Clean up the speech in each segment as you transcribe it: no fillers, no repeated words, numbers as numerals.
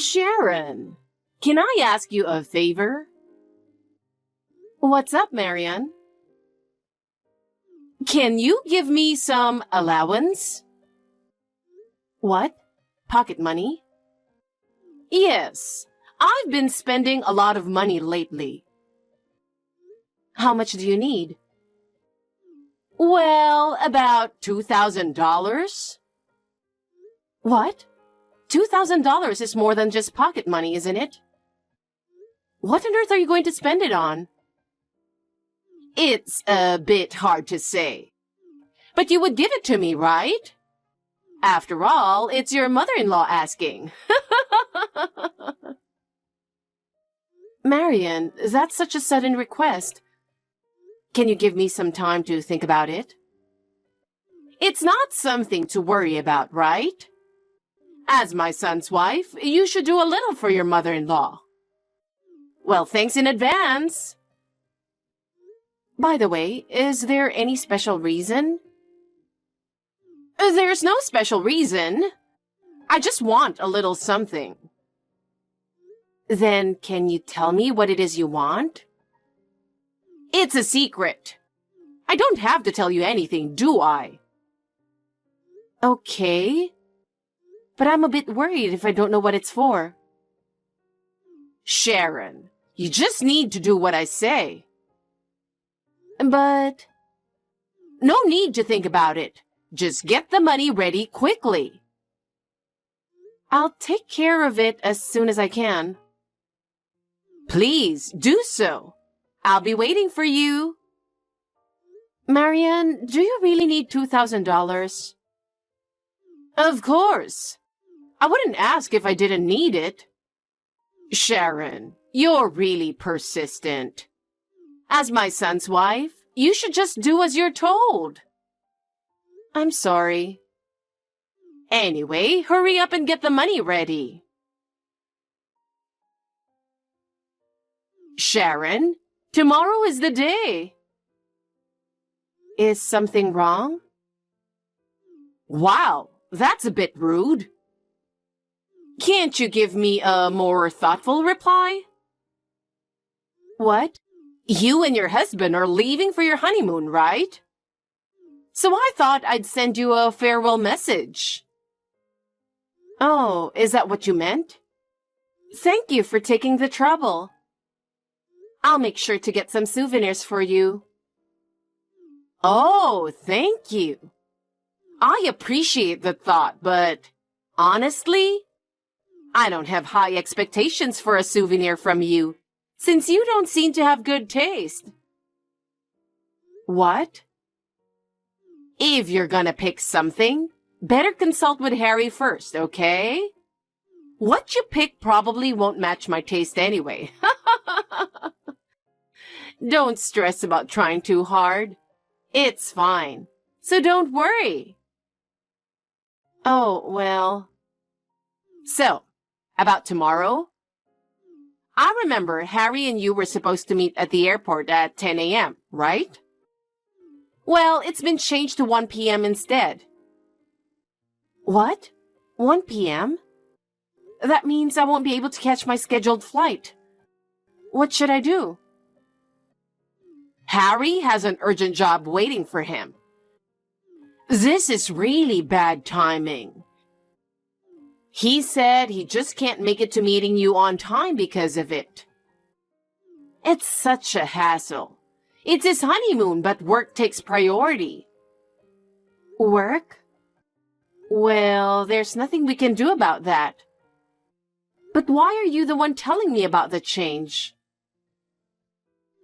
Sharon, can I ask you a favor? What's up, Marian? Can you give me some allowance? What? Pocket money? Yes, I've been spending a lot of money lately. How much do you need? Well, about $2,000. What? $2,000 is more than just pocket money, isn't it? What on earth are you going to spend it on? It's a bit hard to say. But you would give it to me, right? After all, it's your mother-in-law asking. Marian, that's such a sudden request. Can you give me some time to think about it? It's not something to worry about, right? As my son's wife, you should do a little for your mother-in-law. Well, thanks in advance. By the way, is there any special reason? There's no special reason. I just want a little something. Then can you tell me what it is you want? It's a secret. I don't have to tell you anything, do I? Okay. But I'm a bit worried if I don't know what it's for. Sharon, you just need to do what I say. But... No need to think about it. Just get the money ready quickly. I'll take care of it as soon as I can. Please, do so. I'll be waiting for you. Marian, do you really need $2,000? Of course. I wouldn't ask if I didn't need it. Sharon, you're really persistent. As my son's wife, you should just do as you're told. I'm sorry. Anyway, hurry up and get the money ready. Sharon, tomorrow is the day. Is something wrong? Wow, that's a bit rude. Can't you give me a more thoughtful reply? What? You and your husband are leaving for your honeymoon, right? So I thought I'd send you a farewell message. Oh, is that what you meant? Thank you for taking the trouble. I'll make sure to get some souvenirs for you. Oh, thank you. I appreciate the thought, but honestly, I don't have high expectations for a souvenir from you, since you don't seem to have good taste. What? If you're gonna pick something, better consult with Harry first, okay? What you pick probably won't match my taste anyway. Don't stress about trying too hard. It's fine, so don't worry. Oh, well. So, about tomorrow? I remember Harry and you were supposed to meet at the airport at 10 a.m., right? Well, it's been changed to 1 p.m. instead. What? 1 p.m.? That means I won't be able to catch my scheduled flight. What should I do? Harry has an urgent job waiting for him. This is really bad timing. He said he just can't make it to meeting you on time because of it. It's such a hassle. It's his honeymoon, but work takes priority. Work? Well, there's nothing we can do about that. But why are you the one telling me about the change?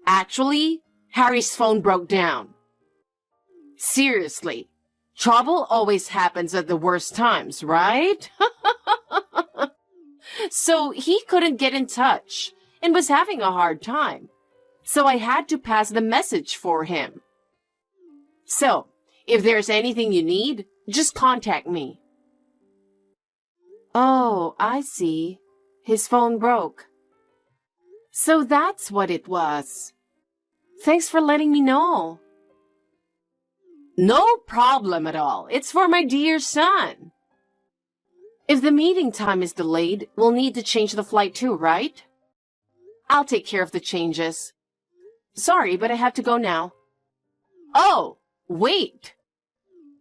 Actually, Harry's phone broke down. Seriously, trouble always happens at the worst times, right? So he couldn't get in touch and was having a hard time. So I had to pass the message for him. So, if there's anything you need, just contact me. Oh, I see. His phone broke. So that's what it was. Thanks for letting me know. No problem at all. It's for my dear son. If the meeting time is delayed, we'll need to change the flight too, right? I'll take care of the changes. Sorry, but I have to go now. Oh, wait.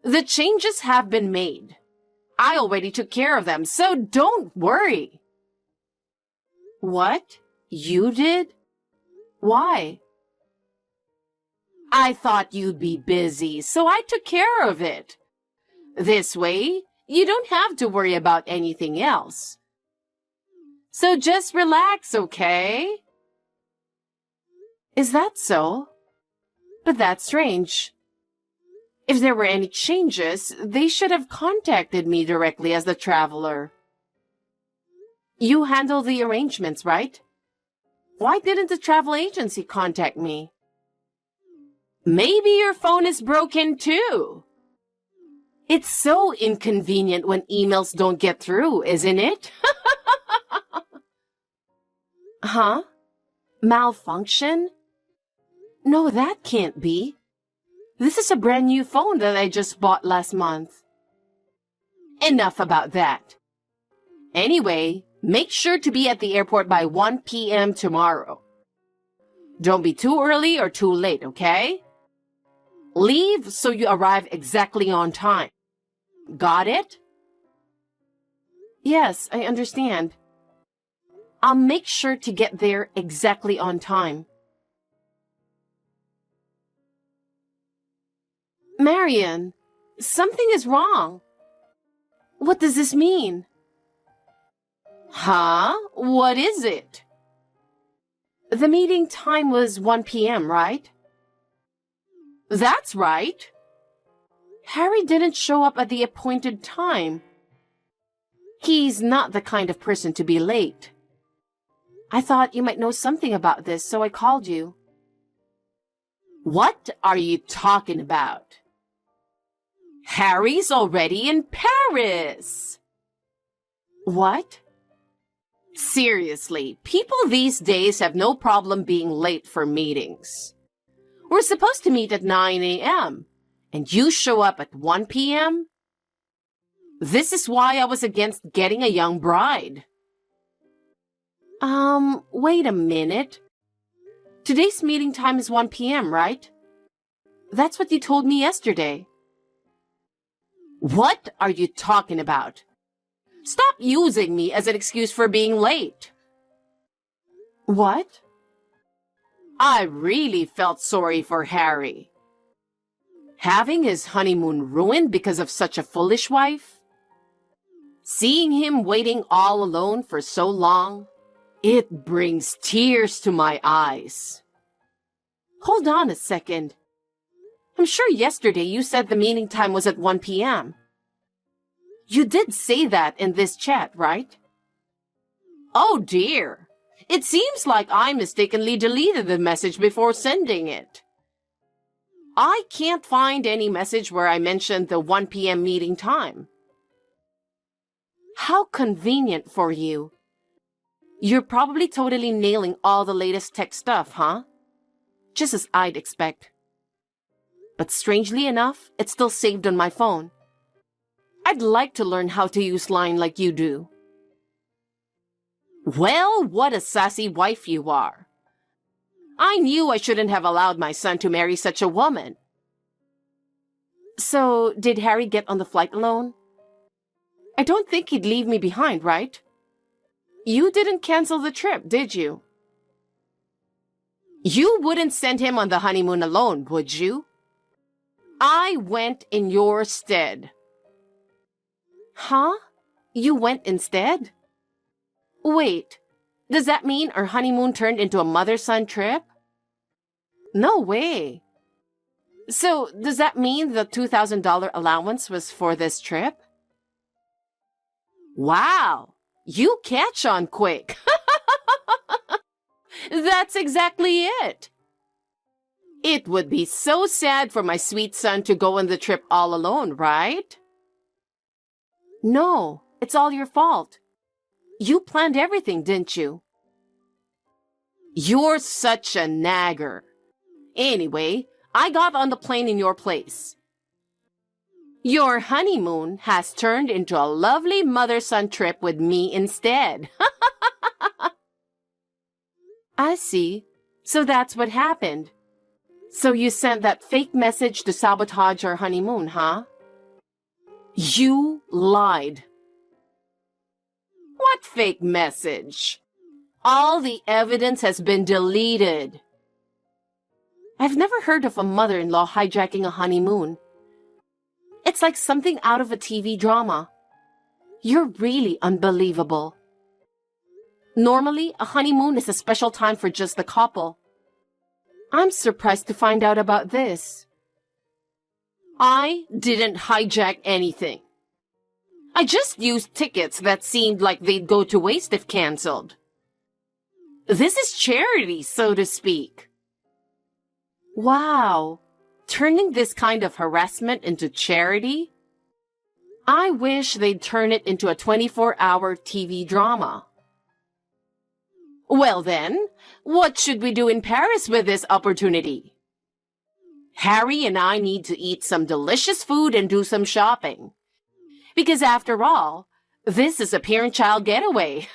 The changes have been made. I already took care of them, so don't worry. What? You did? Why? I thought you'd be busy, so I took care of it. This way, you don't have to worry about anything else. So just relax, okay? Is that so? But that's strange. If there were any changes, they should have contacted me directly as the traveler. You handle the arrangements, right? Why didn't the travel agency contact me? Maybe your phone is broken too. It's so inconvenient when emails don't get through, isn't it? Huh? Malfunction? No, that can't be. This is a brand new phone that I just bought last month. Enough about that. Anyway, make sure to be at the airport by 1 p.m. tomorrow. Don't be too early or too late, okay? Leave so you arrive exactly on time. Got it? Yes, I understand. I'll make sure to get there exactly on time. Marian, something is wrong. What does this mean? Huh? What is it? The meeting time was 1 p.m., right? That's right. Harry didn't show up at the appointed time. He's not the kind of person to be late. I thought you might know something about this, so I called you. What are you talking about? Harry's already in Paris. What? Seriously, people these days have no problem being late for meetings. We're supposed to meet at 9 a.m., and you show up at 1 p.m.? This is why I was against getting a young bride. Wait a minute. Today's meeting time is 1 p.m., right? That's what you told me yesterday. What are you talking about? Stop using me as an excuse for being late. What? I really felt sorry for Harry. Having his honeymoon ruined because of such a foolish wife? Seeing him waiting all alone for so long, it brings tears to my eyes. Hold on a second. I'm sure yesterday you said the meeting time was at 1 p.m. You did say that in this chat, right? Oh dear. It seems like I mistakenly deleted the message before sending it. I can't find any message where I mentioned the 1 p.m. meeting time. How convenient for you. You're probably totally nailing all the latest tech stuff, huh? Just as I'd expect. But strangely enough, it's still saved on my phone. I'd like to learn how to use Line like you do. Well, what a sassy wife you are. I knew I shouldn't have allowed my son to marry such a woman. So, did Harry get on the flight alone? I don't think he'd leave me behind, right? You didn't cancel the trip, did you? You wouldn't send him on the honeymoon alone, would you? I went in your stead. Huh? You went instead? Wait, does that mean our honeymoon turned into a mother-son trip? No way. So, does that mean the $2,000 allowance was for this trip? Wow, you catch on quick. That's exactly it. It would be so sad for my sweet son to go on the trip all alone, right? No, it's all your fault. You planned everything, didn't you? You're such a nagger. Anyway, I got on the plane in your place. Your honeymoon has turned into a lovely mother-son trip with me instead. I see. So that's what happened. So you sent that fake message to sabotage our honeymoon, huh? You lied. What fake message? All the evidence has been deleted. I've never heard of a mother-in-law hijacking a honeymoon. It's like something out of a TV drama. You're really unbelievable. Normally, a honeymoon is a special time for just the couple. I'm surprised to find out about this. I didn't hijack anything. I just used tickets that seemed like they'd go to waste if canceled. This is charity, so to speak. Wow, turning this kind of harassment into charity? I wish they'd turn it into a 24-hour TV drama. Well then, what should we do in Paris with this opportunity? Harry and I need to eat some delicious food and do some shopping. Because after all, this is a parent-child getaway.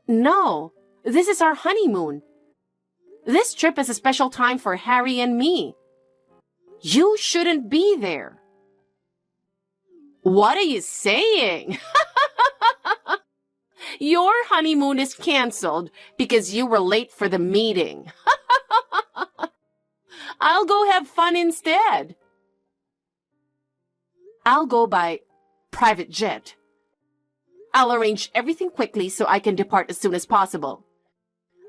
No, this is our honeymoon. This trip is a special time for Harry and me. You shouldn't be there. What are you saying? Your honeymoon is canceled because you were late for the meeting. I'll go have fun instead. I'll go by private jet. I'll arrange everything quickly so I can depart as soon as possible.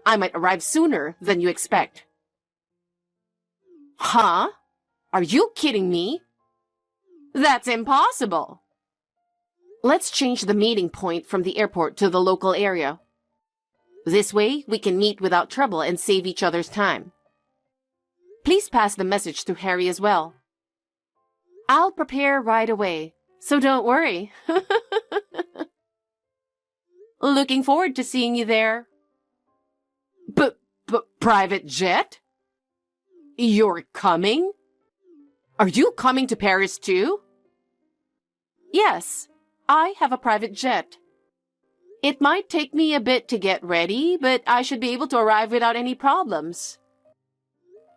I might arrive sooner than you expect. Huh? Are you kidding me? That's impossible. Let's change the meeting point from the airport to the local area. This way, we can meet without trouble and save each other's time. Please pass the message to Harry as well. I'll prepare right away, so don't worry. Looking forward to seeing you there. Private jet? You're coming? Are you coming to Paris too? Yes, I have a private jet. It might take me a bit to get ready, but I should be able to arrive without any problems.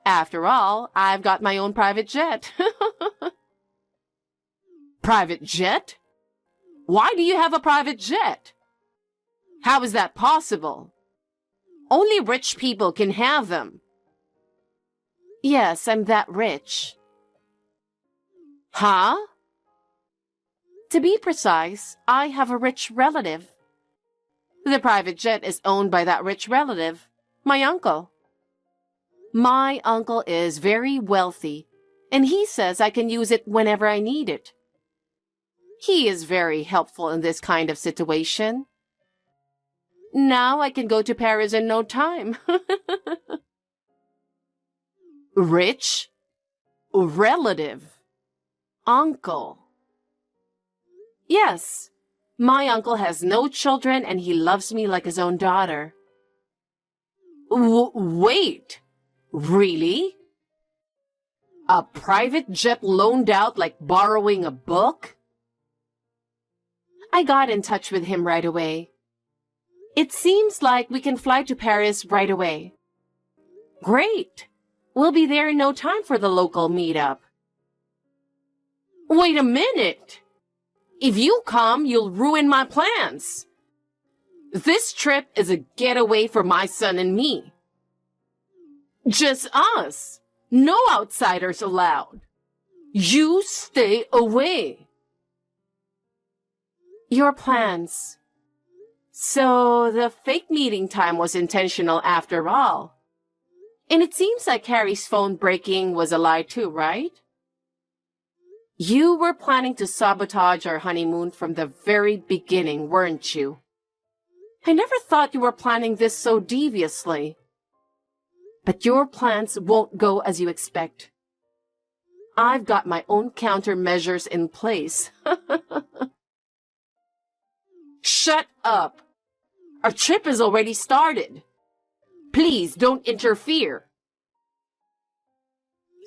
After all, I've got my own private jet. Private jet? Why do you have a private jet? How is that possible? Only rich people can have them. Yes, I'm that rich. Huh? To be precise, I have a rich relative. The private jet is owned by that rich relative, my uncle. My uncle is very wealthy, and he says I can use it whenever I need it. He is very helpful in this kind of situation. Now I can go to Paris in no time. Rich? Relative? Uncle? Yes, my uncle has no children and he loves me like his own daughter. Wait, really? A private jet loaned out like borrowing a book? I got in touch with him right away. It seems like we can fly to Paris right away. Great! We'll be there in no time for the local meetup. Wait a minute! If you come, you'll ruin my plans. This trip is a getaway for my son and me. Just us. No outsiders allowed. You stay away. Your plans. So the fake meeting time was intentional after all. And it seems like Harry's phone breaking was a lie too, right? You were planning to sabotage our honeymoon from the very beginning, weren't you? I never thought you were planning this so deviously. But your plans won't go as you expect. I've got my own countermeasures in place. Shut up! Our trip has already started. Please don't interfere.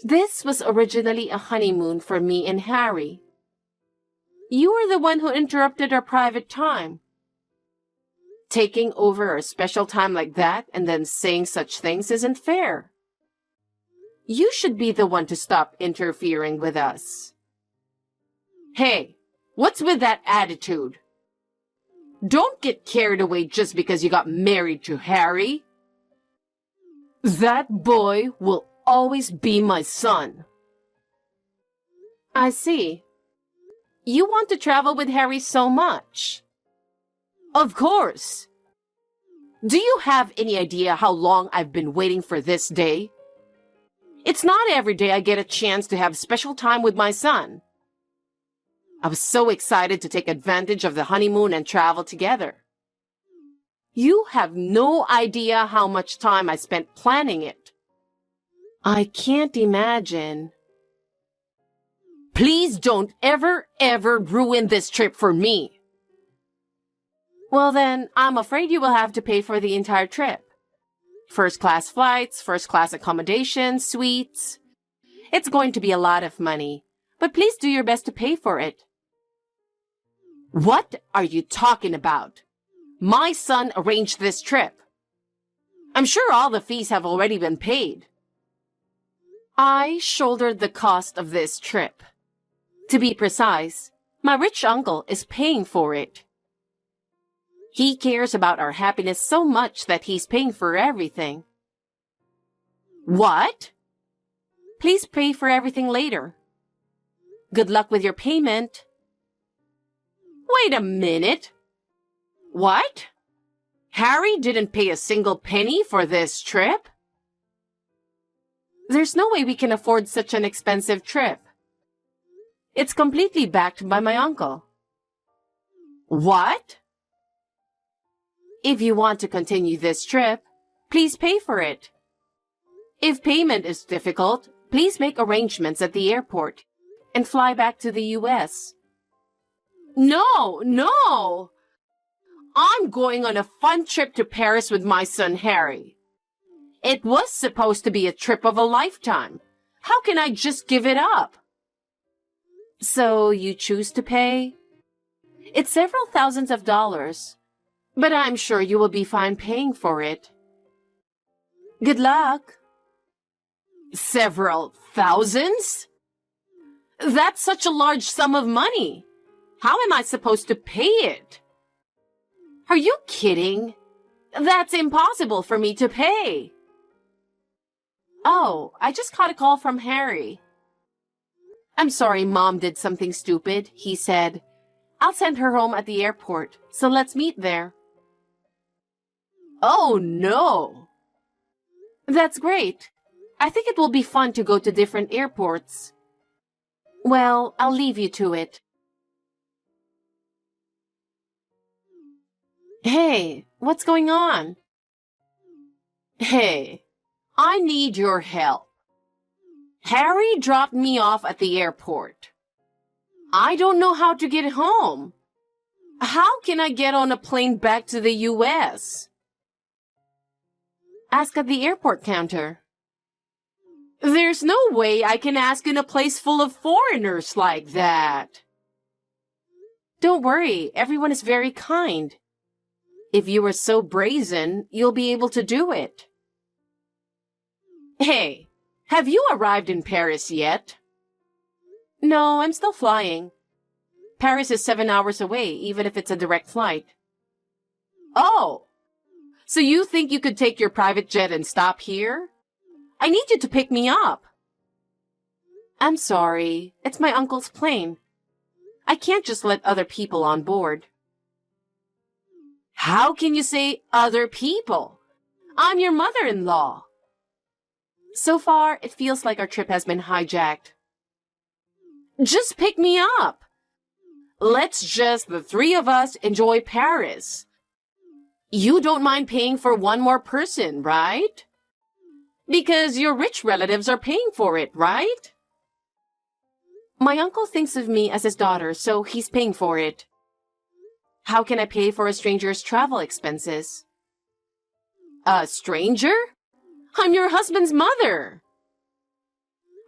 This was originally a honeymoon for me and Harry. You were the one who interrupted our private time. Taking over our special time like that and then saying such things isn't fair. You should be the one to stop interfering with us. Hey, what's with that attitude? Don't get carried away just because you got married to Harry. That boy will always be my son. I see. You want to travel with Harry so much. Of course. Do you have any idea how long I've been waiting for this day? It's not every day I get a chance to have special time with my son. I was so excited to take advantage of the honeymoon and travel together. You have no idea how much time I spent planning it. I can't imagine. Please don't ever ruin this trip for me. Well then, I'm afraid you will have to pay for the entire trip. First-class flights, first-class accommodation, suites. It's going to be a lot of money, but please do your best to pay for it. What are you talking about? My son arranged this trip. I'm sure all the fees have already been paid. I shouldered the cost of this trip. To be precise, my rich uncle is paying for it. He cares about our happiness so much that he's paying for everything. What? Please pay for everything later. Good luck with your payment. Wait a minute. What? Harry didn't pay a single penny for this trip? There's no way we can afford such an expensive trip. It's completely backed by my uncle. What? If you want to continue this trip, please pay for it. If payment is difficult, please make arrangements at the airport and fly back to the US. No! I'm going on a fun trip to Paris with my son Harry. It was supposed to be a trip of a lifetime. How can I just give it up? So you choose to pay? It's several thousands of dollars, but I'm sure you will be fine paying for it. Good luck. Several thousands? That's such a large sum of money. How am I supposed to pay it? Are you kidding? That's impossible for me to pay. Oh, I just got a call from Harry. I'm sorry Mom did something stupid, he said. I'll send her home at the airport, so let's meet there. Oh, no. That's great. I think it will be fun to go to different airports. Well, I'll leave you to it. Hey, what's going on? Hey, I need your help. Harry dropped me off at the airport. I don't know how to get home. How can I get on a plane back to the US? Ask at the airport counter. There's no way I can ask in a place full of foreigners like that. Don't worry, everyone is very kind. If you are so brazen, you'll be able to do it. Hey, have you arrived in Paris yet? No, I'm still flying. Paris is 7 hours away, even if it's a direct flight. Oh, so you think you could take your private jet and stop here? I need you to pick me up. I'm sorry, it's my uncle's plane. I can't just let other people on board. How can you say other people? I'm your mother-in-law. So far, it feels like our trip has been hijacked. Just pick me up. Let's just, the three of us, enjoy Paris. You don't mind paying for one more person, right? Because your rich relatives are paying for it, right? My uncle thinks of me as his daughter, so he's paying for it. How can I pay for a stranger's travel expenses? A stranger? I'm your husband's mother.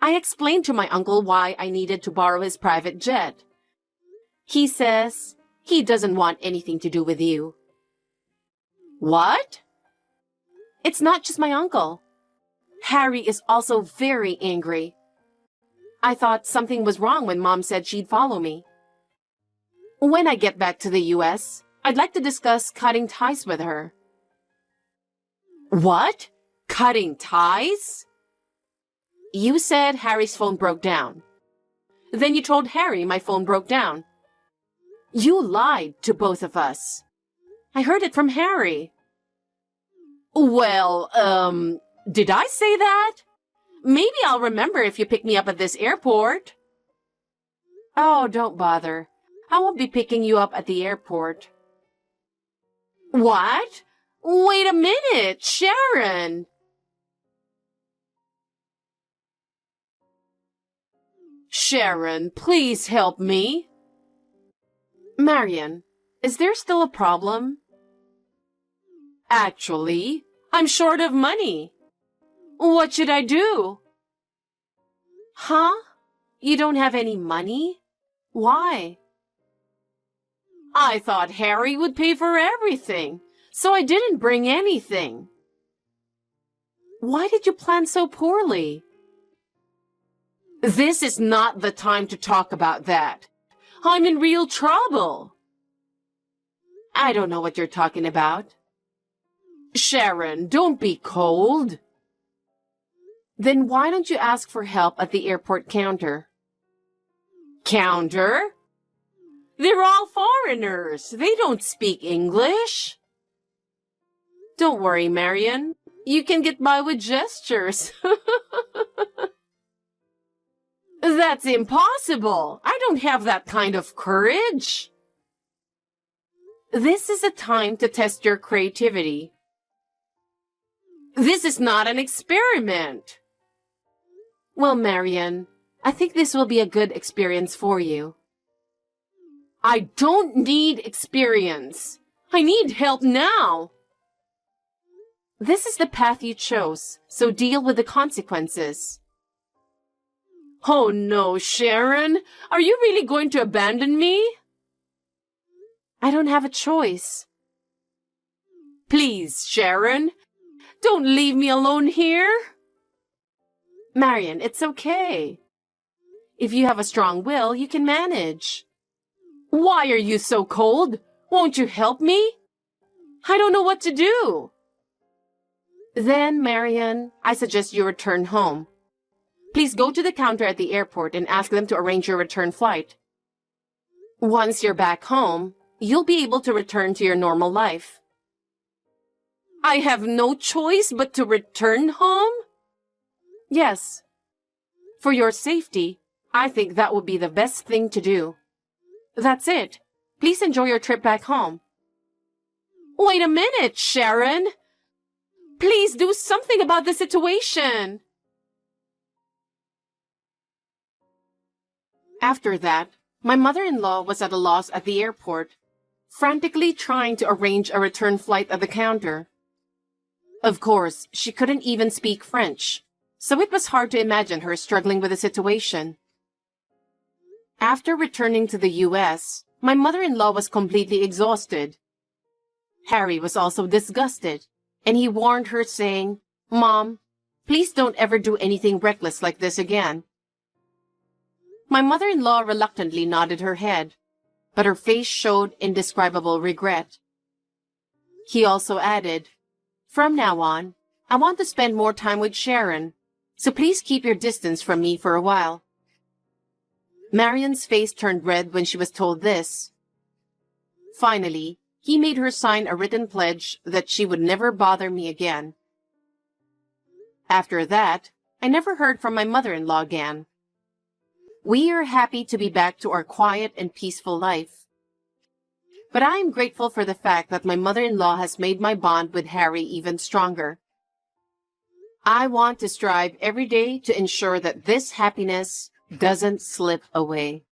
I explained to my uncle why I needed to borrow his private jet. He says he doesn't want anything to do with you. What? It's not just my uncle. Harry is also very angry. I thought something was wrong when Mom said she'd follow me. When I get back to the US, I'd like to discuss cutting ties with her. What? Cutting ties? You said Harry's phone broke down. Then you told Harry my phone broke down. You lied to both of us. I heard it from Harry. Well, did I say that? Maybe I'll remember if you pick me up at this airport. Oh, don't bother. I won't be picking you up at the airport. What? Wait a minute, Sharon. Sharon, please help me. Marian, is there still a problem? Actually, I'm short of money. What should I do? Huh? You don't have any money? Why? I thought Harry would pay for everything, so I didn't bring anything. Why did you plan so poorly? This is not the time to talk about that. I'm in real trouble. I don't know what you're talking about. Sharon, don't be cold. Then why don't you ask for help at the airport counter? Counter? They're all foreigners. They don't speak English. Don't worry, Marian. You can get by with gestures. That's impossible. I don't have that kind of courage. This is a time to test your creativity. This is not an experiment. Well, Marian, I think this will be a good experience for you. I don't need experience. I need help now. This is the path you chose, so deal with the consequences. Oh no, Sharon! Are you really going to abandon me? I don't have a choice. Please, Sharon, don't leave me alone here. Marian, it's okay. If you have a strong will, you can manage. Why are you so cold? Won't you help me? I don't know what to do. Then, Marian, I suggest you return home. Please go to the counter at the airport and ask them to arrange your return flight. Once you're back home, you'll be able to return to your normal life. I have no choice but to return home? Yes. For your safety, I think that would be the best thing to do. That's it. Please enjoy your trip back home. Wait a minute, Sharon. Please do something about the situation. After that, my mother-in-law was at a loss at the airport, frantically trying to arrange a return flight at the counter. Of course, she couldn't even speak French, so it was hard to imagine her struggling with the situation. After returning to the US, my mother-in-law was completely exhausted. Harry was also disgusted, and he warned her, saying, "Mom, please don't ever do anything reckless like this again." My mother-in-law reluctantly nodded her head, but her face showed indescribable regret. He also added, "From now on, I want to spend more time with Sharon, so please keep your distance from me for a while." Marian's face turned red when she was told this. Finally, he made her sign a written pledge that she would never bother me again. After that, I never heard from my mother-in-law again. We are happy to be back to our quiet and peaceful life. But I am grateful for the fact that my mother-in-law has made my bond with Harry even stronger. I want to strive every day to ensure that this happiness doesn't slip away.